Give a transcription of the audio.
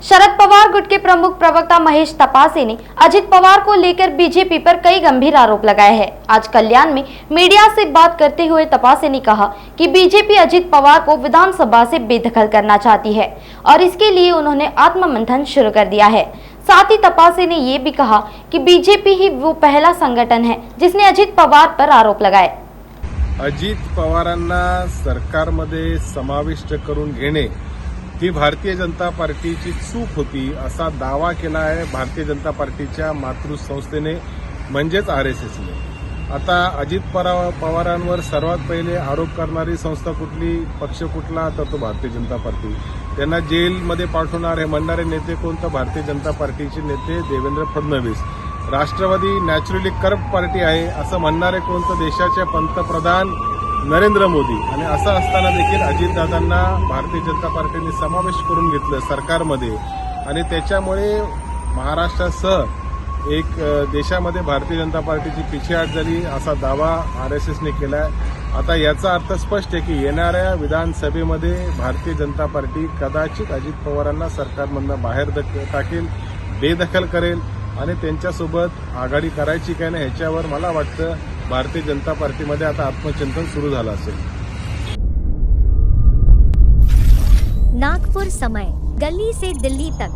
शरद पवार गुट के प्रमुख प्रवक्ता महेश तपासे ने अजित पवार को लेकर बीजेपी पर कई गंभीर आरोप लगाए हैं। आज कल्याण में मीडिया से बात करते हुए तपासे ने कहा कि बीजेपी अजित पवार को विधानसभा से बेदखल करना चाहती है और इसके लिए उन्होंने आत्ममंथन शुरू कर दिया है। साथ ही तपासे ने ये भी कहा कि बीजेपी ही वो पहला संगठन है जिसने अजित पवार पर आरोप लगाए। अजित पवारांना सरकारमध्ये समाविष्ट करून घेणे ही भारतीय जनता पार्टीची चूक होती असा दावा केला आहे भारतीय जनता पार्टीच्या मातृसंस्थेने म्हणजेच आरएसएसने। आता अजित पवारांवर सर्वात पहिले आरोप करणारी संस्था कुठली, पक्ष कुठला, तर तो भारतीय जनता पार्टी। त्यांना जेलमध्ये पाठवणार हे म्हणणारे नेते कोणतं? भारतीय जनता पार्टीचे नेते देवेंद्र फडणवीस। राष्ट्रवादी नॅचरली करप्ट पार्टी आहे असं म्हणणारे कोणतं? देशाचे पंतप्रधान नरेंद्र मोदी। आणि असं असताना देखील अजितदादांना भारतीय जनता पार्टीने समावेश करून घेतलं सरकारमध्ये आणि त्याच्यामुळे महाराष्ट्रासह एक देशामध्ये भारतीय जनता पार्टीची पिछेहाट झाली असा दावा आरएसएसने केलाय। आता याचा अर्थ स्पष्ट आहे की येणाऱ्या विधानसभेमध्ये भारतीय जनता पार्टी कदाचित अजित पवारांना सरकारमधून बाहेर टाकेल, बेदखल करेल आणि त्यांच्यासोबत आघाडी करायची काय नाही ह्याच्यावर मला वाटतं भारतीय जनता पार्टीमध्ये आता आत्मचिंतन सुरू झालं असेल। नागपुर समय, गली से दिल्ली तक।